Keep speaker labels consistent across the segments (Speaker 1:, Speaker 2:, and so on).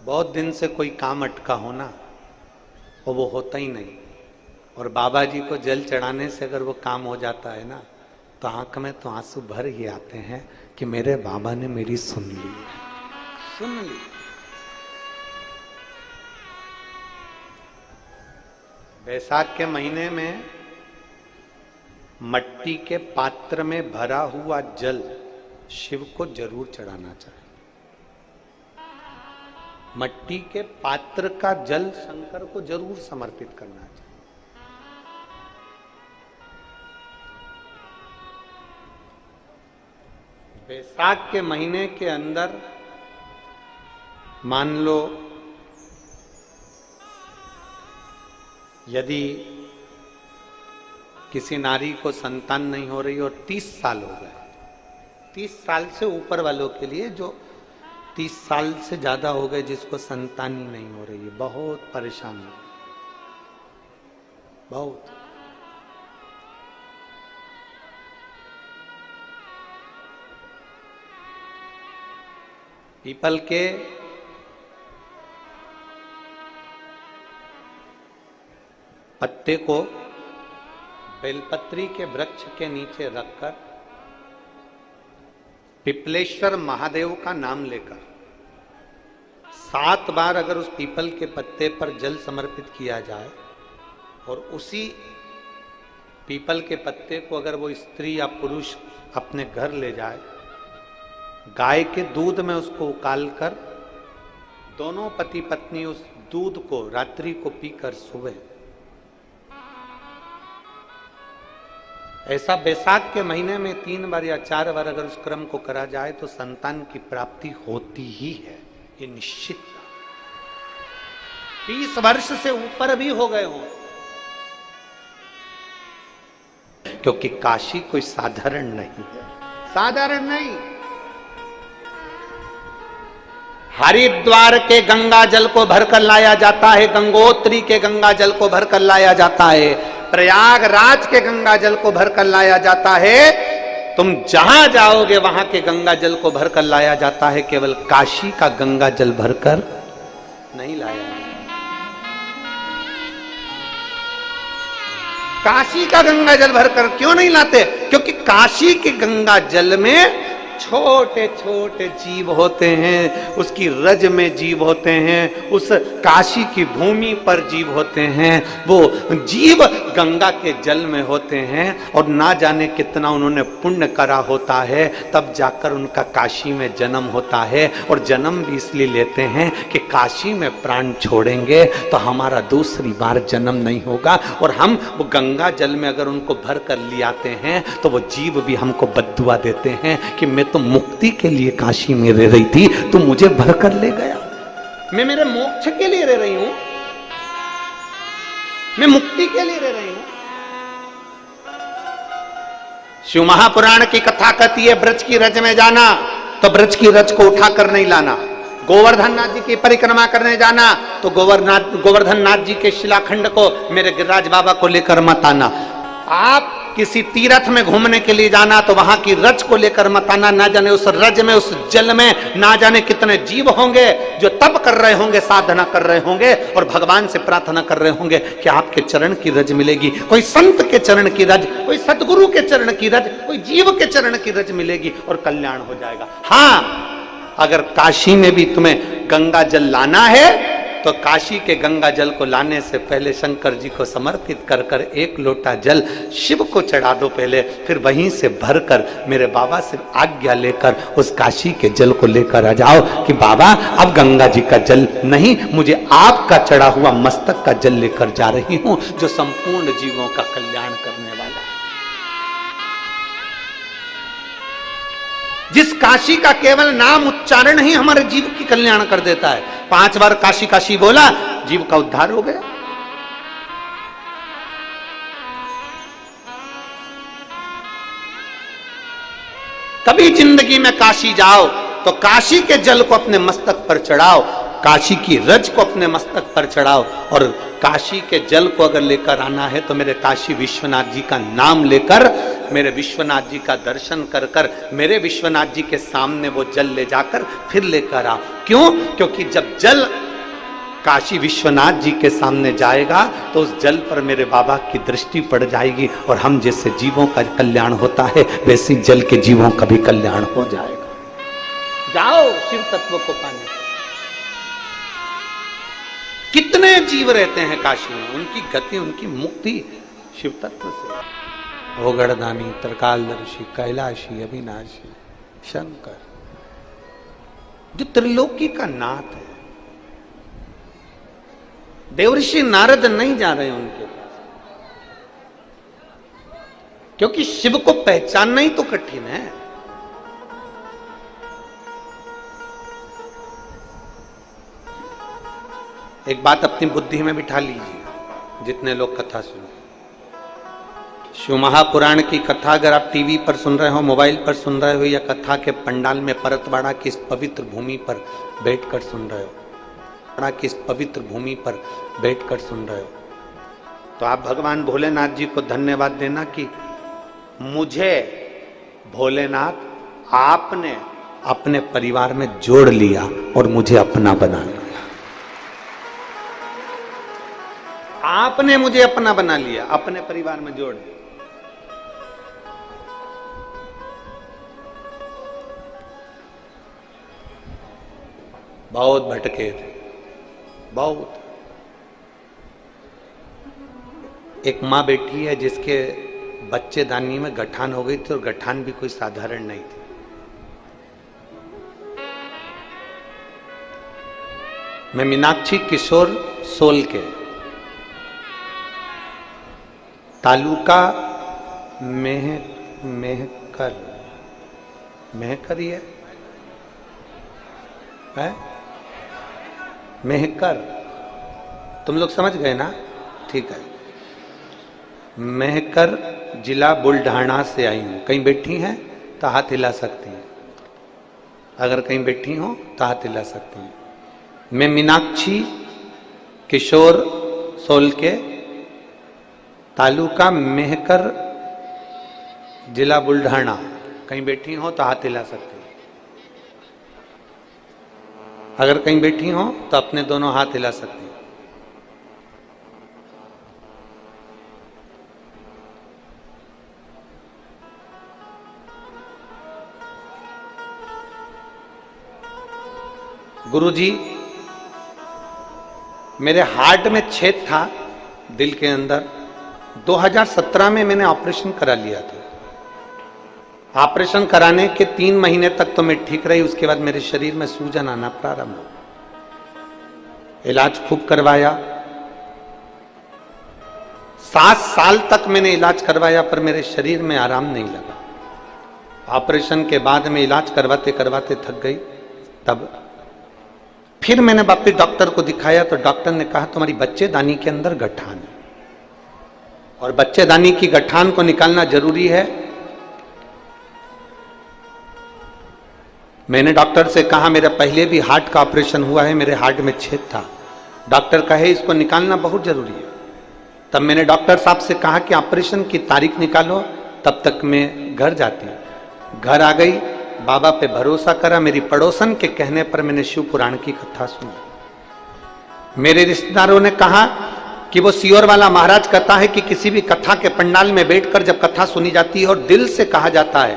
Speaker 1: बहुत दिन से कोई काम अटका हो ना, और वो होता ही नहीं, और बाबा जी को जल चढ़ाने से अगर वो काम हो जाता है ना, तो आंख में तो आंसू भर ही आते हैं कि मेरे बाबा ने मेरी सुन ली, सुन ली। बैसाख के महीने में मट्टी के पात्र में भरा हुआ जल शिव को जरूर चढ़ाना चाहिए। मट्टी के पात्र का जल शंकर को जरूर समर्पित करना चाहिए। बैसाख के महीने के अंदर मान लो यदि किसी नारी को संतान नहीं हो रही और 30 साल हो गए, 30 साल से ऊपर वालों के लिए, जो 30 साल से ज्यादा हो गए जिसको संतान ही नहीं हो रही है, बहुत परेशान है, बहुत। पीपल के पत्ते को बेलपत्री के वृक्ष के नीचे रखकर पिपलेश्वर महादेव का नाम लेकर 7 बार अगर उस पीपल के पत्ते पर जल समर्पित किया जाए, और उसी पीपल के पत्ते को अगर वो स्त्री या पुरुष अपने घर ले जाए, गाय के दूध में उसको उकालकर दोनों पति पत्नी उस दूध को रात्रि को पीकर सुबह, ऐसा बैसाख के महीने में 3 बार या 4 बार अगर उस क्रम को करा जाए तो संतान की प्राप्ति होती ही है, ये निश्चित। 30 वर्ष से ऊपर भी हो गए हो, क्योंकि काशी कोई साधारण नहीं है, साधारण नहीं। हरिद्वार के गंगा जल को भरकर लाया जाता है, गंगोत्री के गंगा जल को भरकर लाया जाता है, प्रयागराज के गंगा जल को भरकर लाया जाता है। तुम जहां जाओगे वहां के गंगा जल को भरकर लाया जाता है, केवल काशी का गंगा जल भरकर नहीं लाया जाता। काशी का गंगा जल भरकर क्यों नहीं लाते? क्योंकि काशी के गंगा जल में छोटे छोटे जीव होते हैं, उसकी रज में जीव होते हैं, उस काशी की भूमि पर जीव होते हैं, वो जीव गंगा के जल में होते हैं, और ना जाने कितना उन्होंने पुण्य करा होता है, तब जाकर उनका काशी में जन्म होता है। और जन्म भी इसलिए लेते हैं कि काशी में प्राण छोड़ेंगे तो हमारा दूसरी बार जन्म नहीं होगा, और हम वो गंगा जल में अगर उनको भर कर ले आते हैं तो वो जीव भी हमको बद्दुआ देते हैं कि मैं तो मुक्ति के लिए काशी में रह रही थी, तू मुझे भर कर ले गया, मैं मेरे मोक्ष के लिए रह रही हूं, मैं मुक्ति के लिए रह रही हूं। शिव महापुराण की कथा कहती है, ब्रज की रज में जाना तो ब्रज की रज को उठाकर नहीं लाना, गोवर्धन नाथ जी की परिक्रमा करने जाना तो गोवर्धन नाथ जी के शिलाखंड को मेरे गिरिराज बाबा को लेकर मत आना। आप किसी तीर्थ में घूमने के लिए जाना तो वहां की रज को लेकर मत आना, ना जाने उस रज में, उस जल में ना जाने कितने जीव होंगे जो तप कर रहे होंगे, साधना कर रहे होंगे, और भगवान से प्रार्थना कर रहे होंगे कि आपके चरण की रज मिलेगी। कोई संत के चरण की रज, कोई सतगुरु के चरण की रज, कोई जीव के चरण की रज मिलेगी और कल्याण हो जाएगा। हाँ, अगर काशी में भी तुम्हें गंगा जल लाना है तो काशी के गंगा जल को लाने से पहले शंकर जी को समर्पित कर कर 1 लोटा जल शिव को चढ़ा दो पहले, फिर वहीं से भरकर मेरे बाबा से आज्ञा लेकर उस काशी के जल को लेकर आ जाओ कि बाबा अब गंगा जी का जल नहीं, मुझे आपका चढ़ा हुआ मस्तक का जल लेकर जा रही हूं, जो संपूर्ण जीवों का कल्याण करने वाला है। जिस काशी का केवल नाम उच्चारण ही हमारे जीव की कल्याण कर देता है। 5 बार काशी काशी बोला, जीव का उद्धार हो गया। कभी जिंदगी में काशी जाओ तो काशी के जल को अपने मस्तक पर चढ़ाओ, काशी की रज को अपने मस्तक पर चढ़ाओ, और काशी के जल को अगर लेकर आना है तो मेरे काशी विश्वनाथ जी का नाम लेकर, मेरे विश्वनाथ जी का दर्शन कर कर, मेरे विश्वनाथ जी के सामने वो जल ले जाकर फिर लेकर आओ। क्यों? क्योंकि जब जल काशी विश्वनाथ जी के सामने जाएगा तो उस जल पर मेरे बाबा की दृष्टि पड़ जाएगी, और हम जैसे जीवों का कल्याण होता है वैसे जल के जीवों का भी कल्याण हो जाएगा। जाओ शिव तत्व को पाने। कितने जीव रहते हैं काशी में, उनकी गति, उनकी मुक्ति शिव तत्व से। ओगड़दानी, त्रिकालदर्शी, कैलाशी, अविनाशी, शंकर, जो त्रिलोकी का नाथ है। देवर्षि नारद नहीं जा रहे उनके पास, क्योंकि शिव को पहचानना ही तो कठिन है। एक बात अपनी बुद्धि में बिठा लीजिए, जितने लोग कथा सुने, शिव महापुराण की कथा अगर आप टीवी पर सुन रहे हो, मोबाइल पर सुन रहे हो, या कथा के पंडाल में परतवाड़ा की इस पवित्र भूमि पर बैठकर सुन रहे हो, की इस पवित्र भूमि पर बैठकर सुन रहे हो, तो आप भगवान भोलेनाथ जी को धन्यवाद देना कि मुझे भोलेनाथ आपने अपने परिवार में जोड़ लिया और मुझे अपना बना लिया। आपने मुझे अपना बना लिया, अपने परिवार में जोड़ लिया। बहुत भटके थे, बहुत। एक माँ बैठी है जिसके बच्चेदानी में गठान हो गई थी, और गठान भी कोई साधारण नहीं थी। मैं मीनाक्षी किशोर सोल के तालुका मेहकर ही है मेहकर, तुम लोग समझ गए ना? ठीक है। मेहकर जिला बुल्ढाना से आई हूं। कहीं बैठी हैं तो हाथ हिला सकती हैं, अगर कहीं बैठी हो तो हाथ हिला सकती हैं। मैं मीनाक्षी किशोर सोल के तालुका मेहकर जिला बुल्ढाना, कहीं बैठी हो तो हाथ हिला सकती हैं। अगर कहीं बैठी हो तो अपने दोनों हाथ हिला सकती हैं। गुरुजी, मेरे हार्ट में छेद था दिल के अंदर। 2017 में मैंने ऑपरेशन करा लिया था। ऑपरेशन कराने के 3 महीने तक तो मैं ठीक रही, उसके बाद मेरे शरीर में सूजन आना प्रारंभ हुआ। इलाज खूब करवाया, 7 साल तक मैंने इलाज करवाया, पर मेरे शरीर में आराम नहीं लगा। ऑपरेशन के बाद में इलाज करवाते करवाते थक गई। तब फिर मैंने वापिस डॉक्टर को दिखाया, तो डॉक्टर ने कहा तुम्हारी बच्चेदानी के अंदर गठान है, और बच्चेदानी की गठान को निकालना जरूरी है। मैंने डॉक्टर से कहा मेरा पहले भी हार्ट का ऑपरेशन हुआ है, मेरे हार्ट में छेद था। डॉक्टर कहे इसको निकालना बहुत जरूरी है। तब मैंने डॉक्टर साहब से कहा कि ऑपरेशन की तारीख निकालो, तब तक मैं घर जाती। घर आ गई, बाबा पे भरोसा करा। मेरी पड़ोसन के कहने पर मैंने शिव पुराण की कथा सुनी। मेरे रिश्तेदारों ने कहा कि वो सियोर वाला महाराज कहता है कि किसी भी कथा के पंडाल में बैठकर जब कथा सुनी जाती है और दिल से कहा जाता है,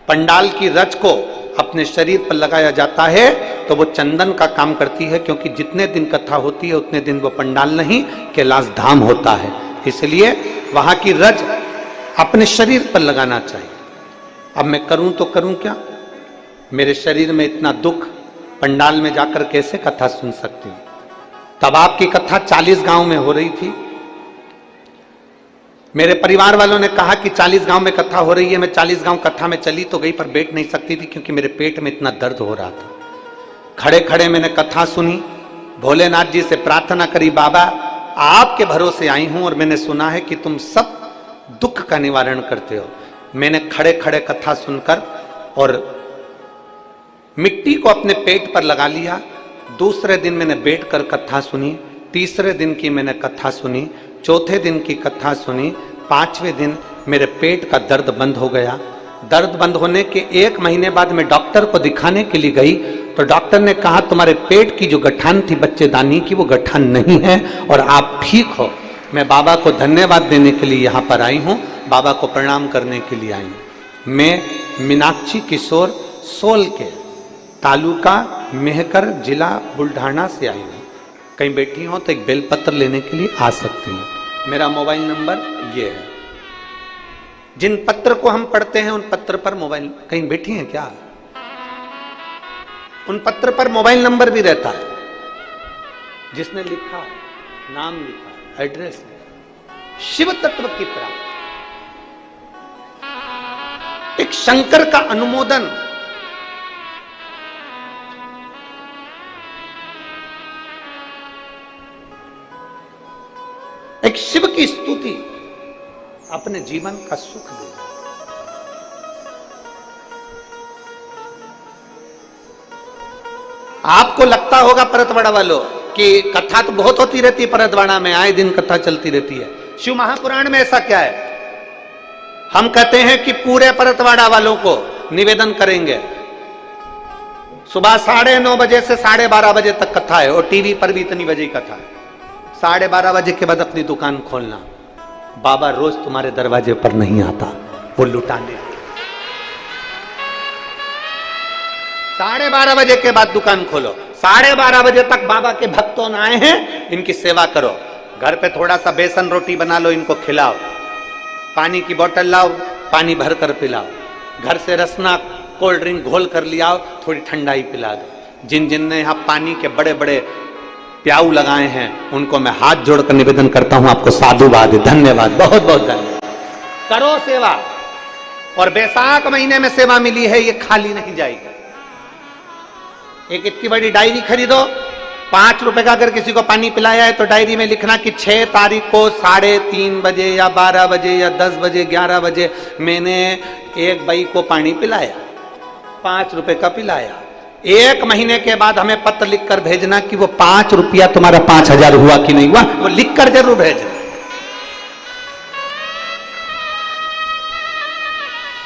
Speaker 1: पंडाल की रच को अपने शरीर पर लगाया जाता है, तो वो चंदन का काम करती है, क्योंकि जितने दिन कथा होती है उतने दिन वो पंडाल नहीं कैलाश धाम होता है। इसलिए वहां की रज अपने शरीर पर लगाना चाहिए। अब मैं करूं तो करूं क्या? मेरे शरीर में इतना दुख, पंडाल में जाकर कैसे कथा सुन सकती हूं? तब आपकी कथा 40 गांव में हो रही थी। मेरे परिवार वालों ने कहा कि 40 गांव में कथा हो रही है। मैं 40 गांव कथा में चली तो गई, पर बैठ नहीं सकती थी, क्योंकि मेरे पेट में इतना दर्द हो रहा था। खड़े खड़े मैंने कथा सुनी, भोलेनाथ जी से प्रार्थना करी, बाबा आपके भरोसे आई हूं और मैंने सुना है कि तुम सब दुख का निवारण करते हो। मैंने खड़े खड़े कथा सुनकर और मिट्टी को अपने पेट पर लगा लिया, दूसरे दिन मैंने बैठकर कथा सुनी, तीसरे दिन की मैंने कथा सुनी, चौथे दिन की कथा सुनी, पांचवें दिन मेरे पेट का दर्द बंद हो गया। दर्द बंद होने के 1 महीने बाद मैं डॉक्टर को दिखाने के लिए गई तो डॉक्टर ने कहा तुम्हारे पेट की जो गठान थी बच्चेदानी की, वो गठान नहीं है और आप ठीक हो। मैं बाबा को धन्यवाद देने के लिए यहाँ पर आई हूँ, बाबा को प्रणाम करने के लिए आई हूँ। मैं मीनाक्षी किशोर सोल के तालुका मेहकर जिला बुल्ढाना से आई हूँ। कहीं बैठी हो तो एक बेलपत्र लेने के लिए आ सकती हैं। मेरा मोबाइल नंबर ये है। जिन पत्र को हम पढ़ते हैं उन पत्र पर मोबाइल, कहीं बैठी हैं क्या? उन पत्र पर मोबाइल नंबर भी रहता है। जिसने लिखा, नाम लिखा, एड्रेस लिखा, शिव तत्व की प्राप्ति, एक शंकर का अनुमोदन, एक शिव की स्तुति अपने जीवन का सुख दे। आपको लगता होगा परतवाड़ा वालों कि कथा तो बहुत होती रहती है परतवाड़ा में, आए दिन कथा चलती रहती है। शिव महापुराण में ऐसा क्या है? हम कहते हैं कि पूरे परतवाड़ा वालों को निवेदन करेंगे, सुबह 9:30 बजे से 12:30 बजे तक कथा है और टीवी पर भी इतनी बजे कथा है। 12:30 बजे के बाद अपनी दुकान खोलना। बाबा रोज तुम्हारे दरवाजे पर नहीं आता, वो लुटाने। 12:30 बजे के बाद दुकान खोलो, 12:30 बजे तक बाबा के भक्तों आए हैं, इनकी सेवा करो। घर पे थोड़ा सा बेसन रोटी बना लो, इनको खिलाओ। पानी की बोतल लाओ, पानी भर कर पिलाओ। घर से रसना कोल्ड ड्रिंक घोल कर लियाओ, थोड़ी ठंडाई पिला दो। जिन जिन ने यहाँ पानी के बड़े बड़े प्याऊ लगाए हैं उनको मैं हाथ जोड़कर निवेदन करता हूं, आपको साधुवाद, धन्यवाद, बहुत बहुत धन्यवाद। करो सेवा। और बैसाख महीने में सेवा मिली है, ये खाली नहीं जाएगी। एक इतनी बड़ी डायरी खरीदो, 5 रुपए का अगर किसी को पानी पिलाया है तो डायरी में लिखना कि 6 तारीख को 3:30 बजे या 12 बजे या 10 बजे 11 बजे मैंने एक बाई को पानी पिलाया, 5 रुपए का पिलाया। 1 महीने के बाद हमें पत्र लिखकर भेजना कि वो 5 रुपया तुम्हारा 5000 हुआ कि नहीं हुआ, वो लिखकर जरूर भेजना।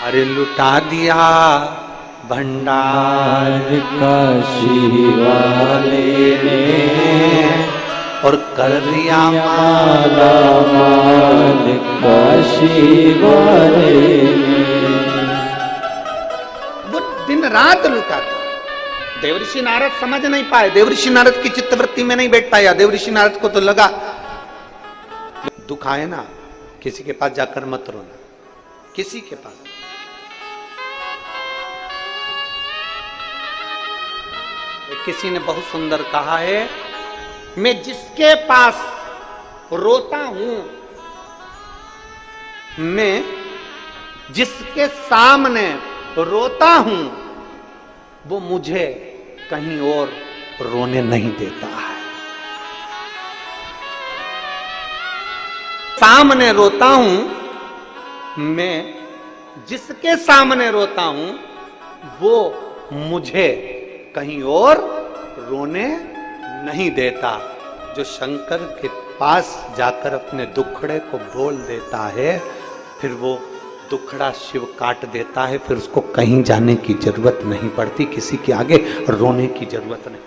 Speaker 1: अरे लुटा दिया भंडार
Speaker 2: काशी वाले ने
Speaker 1: और कर दिया
Speaker 2: माला माल काशी वाले ने।
Speaker 1: वो दिन रात लुटाता। देवऋषि नारद समझ नहीं पाए, देवऋषि नारद की चित्तवृत्ति में नहीं बैठ पाया। देवऋषि नारद को तो लगा दुख आए ना, किसी के पास जाकर मत रोना, किसी के पास। किसी ने बहुत सुंदर कहा है, मैं जिसके पास रोता हूं, मैं जिसके सामने रोता हूं, वो मुझे कहीं और रोने नहीं देता है। सामने रोता हूं, मैं जिसके सामने रोता हूं, वो मुझे कहीं और रोने नहीं देता। जो शंकर के पास जाकर अपने दुखड़े को बोल देता है, फिर वो दुखड़ा शिव काट देता है, फिर उसको कहीं जाने की जरूरत नहीं पड़ती, किसी के आगे रोने की जरूरत नहीं।